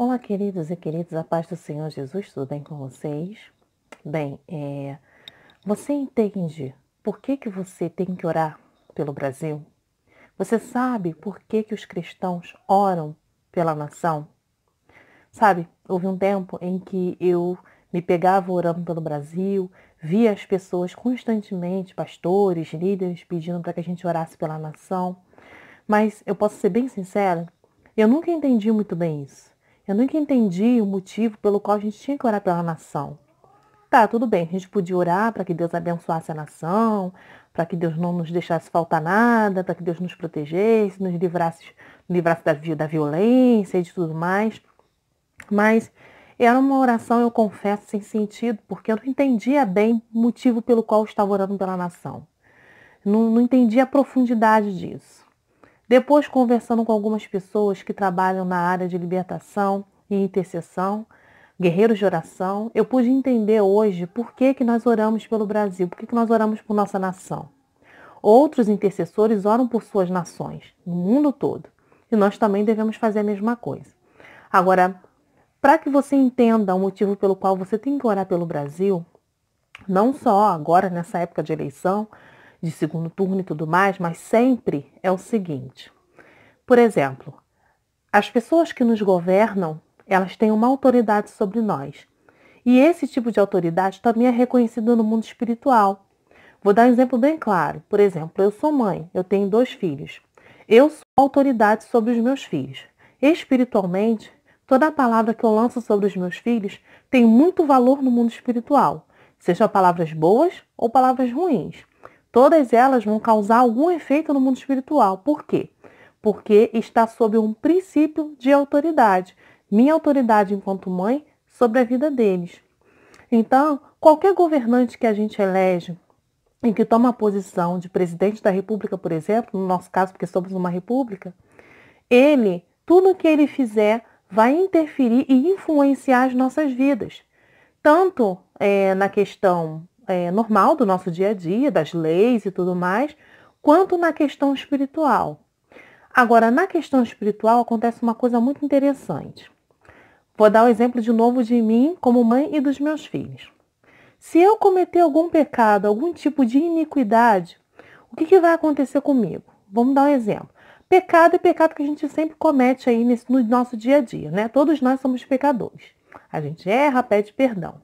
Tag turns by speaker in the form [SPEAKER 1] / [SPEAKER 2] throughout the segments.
[SPEAKER 1] Olá, queridos e queridas, a paz do Senhor Jesus, tudo bem com vocês? Bem, você entende por que você tem que orar pelo Brasil? Você sabe por que os cristãos oram pela nação? Sabe, houve um tempo em que eu me pegava orando pelo Brasil, via as pessoas constantemente, pastores, líderes, pedindo para que a gente orasse pela nação. Mas eu posso ser bem sincera, eu nunca entendi muito bem isso. Eu nunca entendi o motivo pelo qual a gente tinha que orar pela nação. Tá, tudo bem, a gente podia orar para que Deus abençoasse a nação, para que Deus não nos deixasse faltar nada, para que Deus nos protegesse, nos livrasse da violência e de tudo mais. Mas era uma oração, eu confesso, sem sentido, porque eu não entendia bem o motivo pelo qual eu estava orando pela nação. Não entendia a profundidade disso. Depois, conversando com algumas pessoas que trabalham na área de libertação e intercessão, guerreiros de oração, eu pude entender hoje por que nós oramos pelo Brasil, por que nós oramos por nossa nação. Outros intercessores oram por suas nações, no mundo todo. E nós também devemos fazer a mesma coisa. Agora, para que você entenda o motivo pelo qual você tem que orar pelo Brasil, não só agora nessa época de eleição, de segundo turno e tudo mais, mas sempre é o seguinte. Por exemplo, as pessoas que nos governam, elas têm uma autoridade sobre nós. E esse tipo de autoridade também é reconhecido no mundo espiritual. Vou dar um exemplo bem claro. Por exemplo, eu sou mãe, eu tenho 2 filhos. Eu sou autoridade sobre os meus filhos. Espiritualmente, toda palavra que eu lanço sobre os meus filhos tem muito valor no mundo espiritual, seja palavras boas ou palavras ruins. Todas elas vão causar algum efeito no mundo espiritual. Por quê? Porque está sob um princípio de autoridade. Minha autoridade enquanto mãe sobre a vida deles. Então, qualquer governante que a gente elege, em que toma a posição de presidente da República, por exemplo, no nosso caso, porque somos uma república, tudo o que ele fizer vai interferir e influenciar as nossas vidas. Tanto na questão normal do nosso dia a dia, das leis e tudo mais, quanto na questão espiritual. Agora, na questão espiritual acontece uma coisa muito interessante. Vou dar o exemplo de novo de mim como mãe e dos meus filhos. Se eu cometer algum pecado, algum tipo de iniquidade, o que vai acontecer comigo? Vamos dar um exemplo. Pecado é pecado que a gente sempre comete aí no nosso dia a dia, né? Todos nós somos pecadores. A gente erra, pede perdão.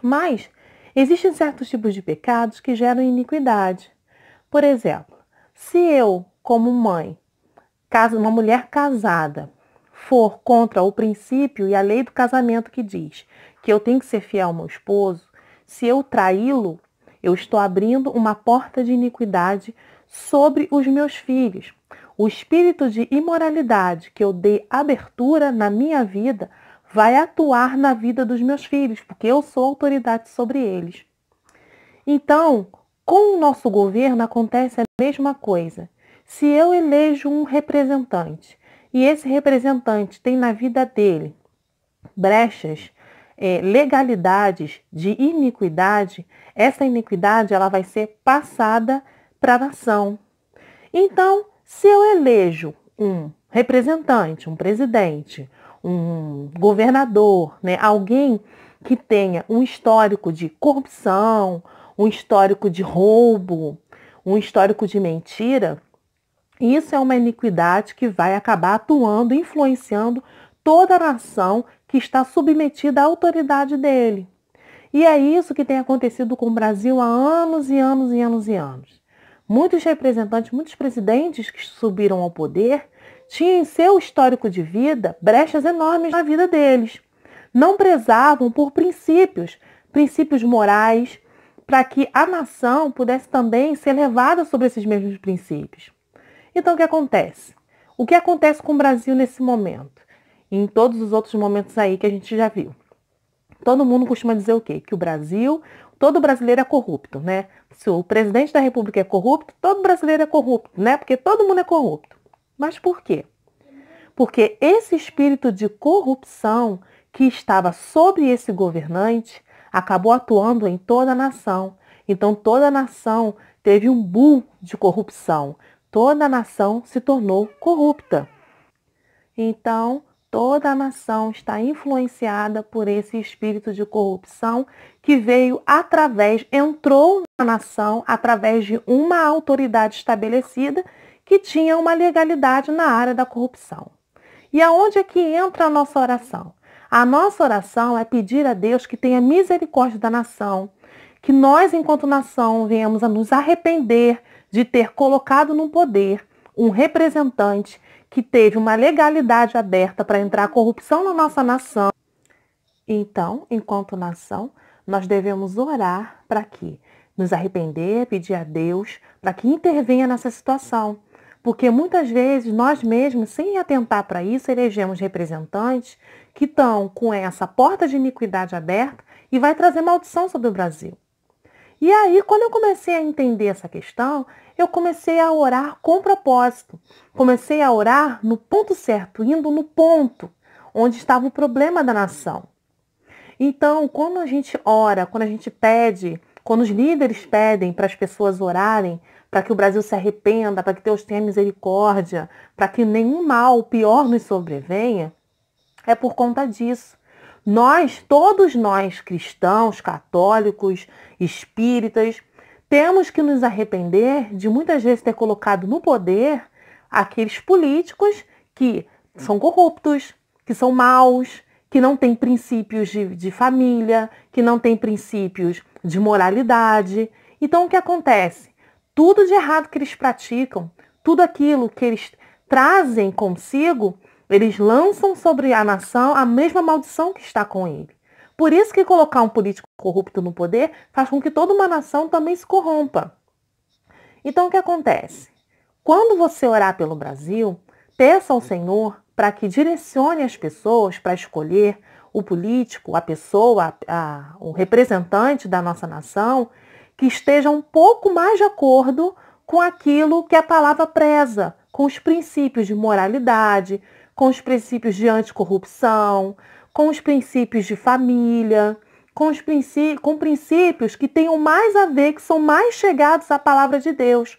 [SPEAKER 1] Mas existem certos tipos de pecados que geram iniquidade. Por exemplo, se eu, como mãe, uma mulher casada, for contra o princípio e a lei do casamento que diz que eu tenho que ser fiel ao meu esposo, se eu traí-lo, eu estou abrindo uma porta de iniquidade sobre os meus filhos. O espírito de imoralidade que eu dei abertura na minha vida vai atuar na vida dos meus filhos, porque eu sou autoridade sobre eles. Então, com o nosso governo acontece a mesma coisa. Se eu elejo um representante e esse representante tem na vida dele brechas, legalidades de iniquidade, essa iniquidade ela vai ser passada para a nação. Então, se eu elejo um representante, um presidente, um governador, né, alguém que tenha um histórico de corrupção, um histórico de roubo, um histórico de mentira, isso é uma iniquidade que vai acabar atuando, influenciando toda a nação que está submetida à autoridade dele. E é isso que tem acontecido com o Brasil há anos e anos e anos e anos. Muitos representantes, muitos presidentes que subiram ao poder tinham em seu histórico de vida brechas enormes na vida deles. Não prezavam por princípios morais, para que a nação pudesse também ser levada sobre esses mesmos princípios. Então, o que acontece? O que acontece com o Brasil nesse momento? E em todos os outros momentos aí que a gente já viu. Todo mundo costuma dizer o quê? Que todo brasileiro é corrupto, né? Se o presidente da República é corrupto, todo brasileiro é corrupto, né? Porque todo mundo é corrupto. Mas por quê? Porque esse espírito de corrupção que estava sobre esse governante acabou atuando em toda a nação. Então, toda a nação teve um boom de corrupção. Toda a nação se tornou corrupta. Então, Toda a nação está influenciada por esse espírito de corrupção que entrou na nação através de uma autoridade estabelecida que tinha uma legalidade na área da corrupção. E aonde é que entra a nossa oração? A nossa oração é pedir a Deus que tenha misericórdia da nação, que nós, enquanto nação, venhamos a nos arrepender de ter colocado no poder um representante que teve uma legalidade aberta para entrar a corrupção na nossa nação. Então, enquanto nação, nós devemos orar para que nos arrepender, pedir a Deus para que intervenha nessa situação. Porque muitas vezes nós mesmos, sem atentar para isso, elegemos representantes que estão com essa porta de iniquidade aberta e vai trazer maldição sobre o Brasil. E aí, quando eu comecei a entender essa questão, eu comecei a orar com propósito. Comecei a orar no ponto certo, indo no ponto onde estava o problema da nação. Então, quando a gente ora, quando a gente pede, quando os líderes pedem para as pessoas orarem, para que o Brasil se arrependa, para que Deus tenha misericórdia, para que nenhum mal pior nos sobrevenha, é por conta disso. Todos nós, cristãos, católicos, espíritas, temos que nos arrepender de muitas vezes ter colocado no poder aqueles políticos que são corruptos, que são maus, que não têm princípios de família, que não têm princípios de moralidade. Então, o que acontece? Tudo de errado que eles praticam, tudo aquilo que eles trazem consigo, eles lançam sobre a nação a mesma maldição que está com ele. Por isso que colocar um político corrupto no poder faz com que toda uma nação também se corrompa. Então, o que acontece? Quando você orar pelo Brasil, peça ao Senhor para que direcione as pessoas para escolher o político, a pessoa, o representante da nossa nação, que esteja um pouco mais de acordo com aquilo que a palavra preza, com os princípios de moralidade, com os princípios de anticorrupção, com os princípios de família, com princípios que tenham mais a ver, que são mais chegados à palavra de Deus.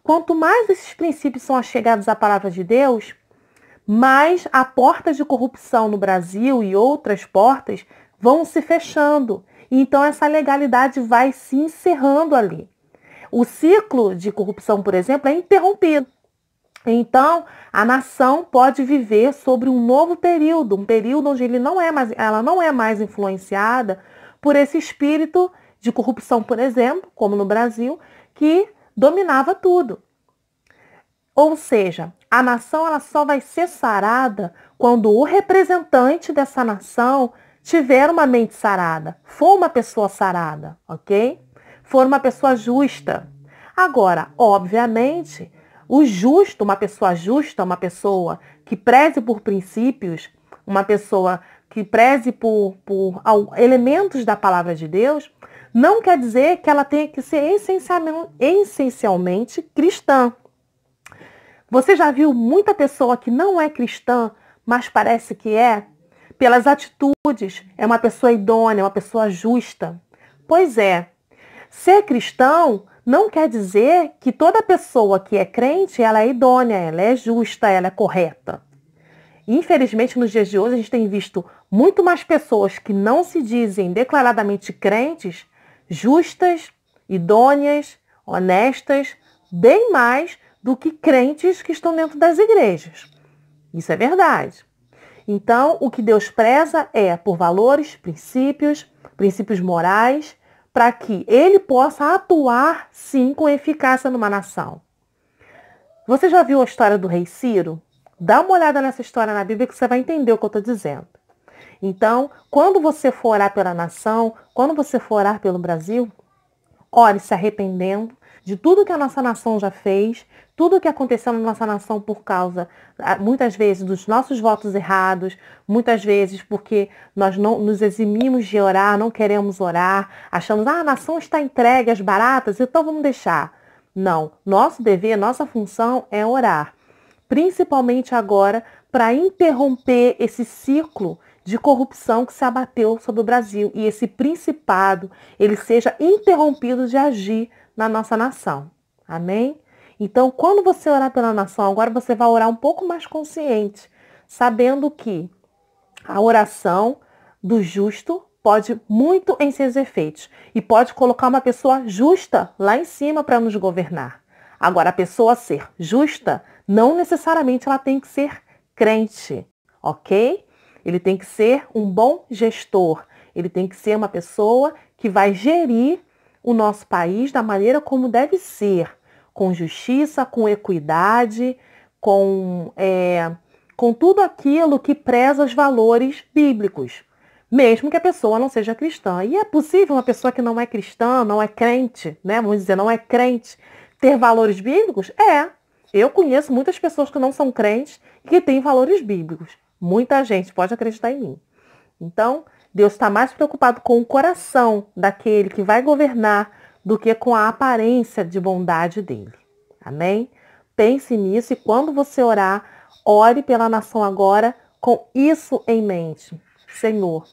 [SPEAKER 1] Quanto mais esses princípios são chegados à palavra de Deus, mais a porta de corrupção no Brasil e outras portas vão se fechando. Então essa legalidade vai se encerrando ali. O ciclo de corrupção, por exemplo, é interrompido. Então, a nação pode viver sobre um novo período, um período onde ela não é mais influenciada por esse espírito de corrupção, por exemplo, como no Brasil, que dominava tudo. Ou seja, a nação ela só vai ser sarada quando o representante dessa nação tiver uma mente sarada, for uma pessoa sarada, ok? For uma pessoa justa. Agora, obviamente, o justo, uma pessoa que preze por princípios, uma pessoa que preze por elementos da palavra de Deus, não quer dizer que ela tenha que ser essencialmente cristã. Você já viu muita pessoa que não é cristã, mas parece que é? Pelas atitudes, é uma pessoa idônea, uma pessoa justa. Pois é, ser cristão não quer dizer que toda pessoa que é crente, ela é idônea, ela é justa, ela é correta. Infelizmente, nos dias de hoje, a gente tem visto muito mais pessoas que não se dizem declaradamente crentes, justas, idôneas, honestas, bem mais do que crentes que estão dentro das igrejas. Isso é verdade. Então, o que Deus preza é por valores, princípios morais, para que ele possa atuar, sim, com eficácia numa nação. Você já viu a história do rei Ciro? Dá uma olhada nessa história na Bíblia que você vai entender o que eu estou dizendo. Então, quando você for orar pela nação, quando você for orar pelo Brasil, ore se arrependendo de tudo que a nossa nação já fez, tudo que aconteceu na nossa nação por causa, muitas vezes, dos nossos votos errados, muitas vezes porque nós não nos eximimos de orar, não queremos orar, achamos, a nação está entregue às baratas, então vamos deixar. Não, nosso dever, nossa função é orar. Principalmente agora, para interromper esse ciclo de corrupção que se abateu sobre o Brasil e esse principado, ele seja interrompido de agir na nossa nação. Amém? Então, quando você orar pela nação, agora você vai orar um pouco mais consciente. sabendo que a oração do justo pode muito em seus efeitos e pode colocar uma pessoa justa lá em cima para nos governar. Agora, a pessoa ser justa, não necessariamente ela tem que ser crente, ok? Ele tem que ser um bom gestor, ele tem que ser uma pessoa que vai gerir o nosso país da maneira como deve ser, com justiça, com equidade, com tudo aquilo que preza os valores bíblicos, mesmo que a pessoa não seja cristã. E é possível uma pessoa que não é cristã, não é crente, né? Vamos dizer, não é crente, ter valores bíblicos? É. Eu conheço muitas pessoas que não são crentes e que têm valores bíblicos. Muita gente pode acreditar em mim. Então, Deus está mais preocupado com o coração daquele que vai governar do que com a aparência de bondade dele. Amém? Pense nisso e quando você orar, ore pela nação agora com isso em mente. Senhor,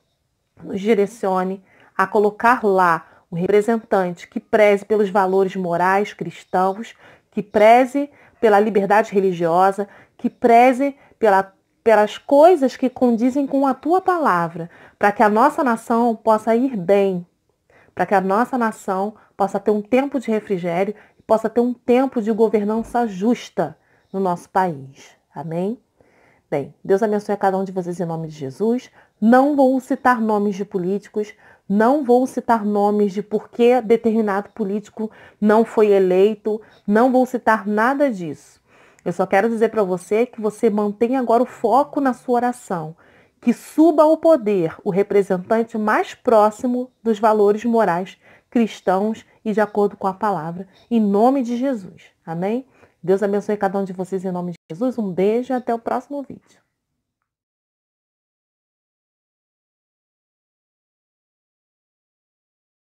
[SPEAKER 1] nos direcione a colocar lá um representante que preze pelos valores morais cristãos, que preze pela liberdade religiosa, que preze pelas coisas que condizem com a tua palavra, para que a nossa nação possa ir bem, para que a nossa nação possa ter um tempo de refrigério e possa ter um tempo de governança justa no nosso país. Amém? Bem, Deus abençoe a cada um de vocês em nome de Jesus. Não vou citar nomes de políticos, não vou citar nomes de por que determinado político não foi eleito, não vou citar nada disso. Eu só quero dizer para você que você mantenha agora o foco na sua oração, que suba ao poder o representante mais próximo dos valores morais cristãos e de acordo com a palavra, em nome de Jesus. Amém? Deus abençoe cada um de vocês em nome de Jesus. Um beijo e até o próximo vídeo.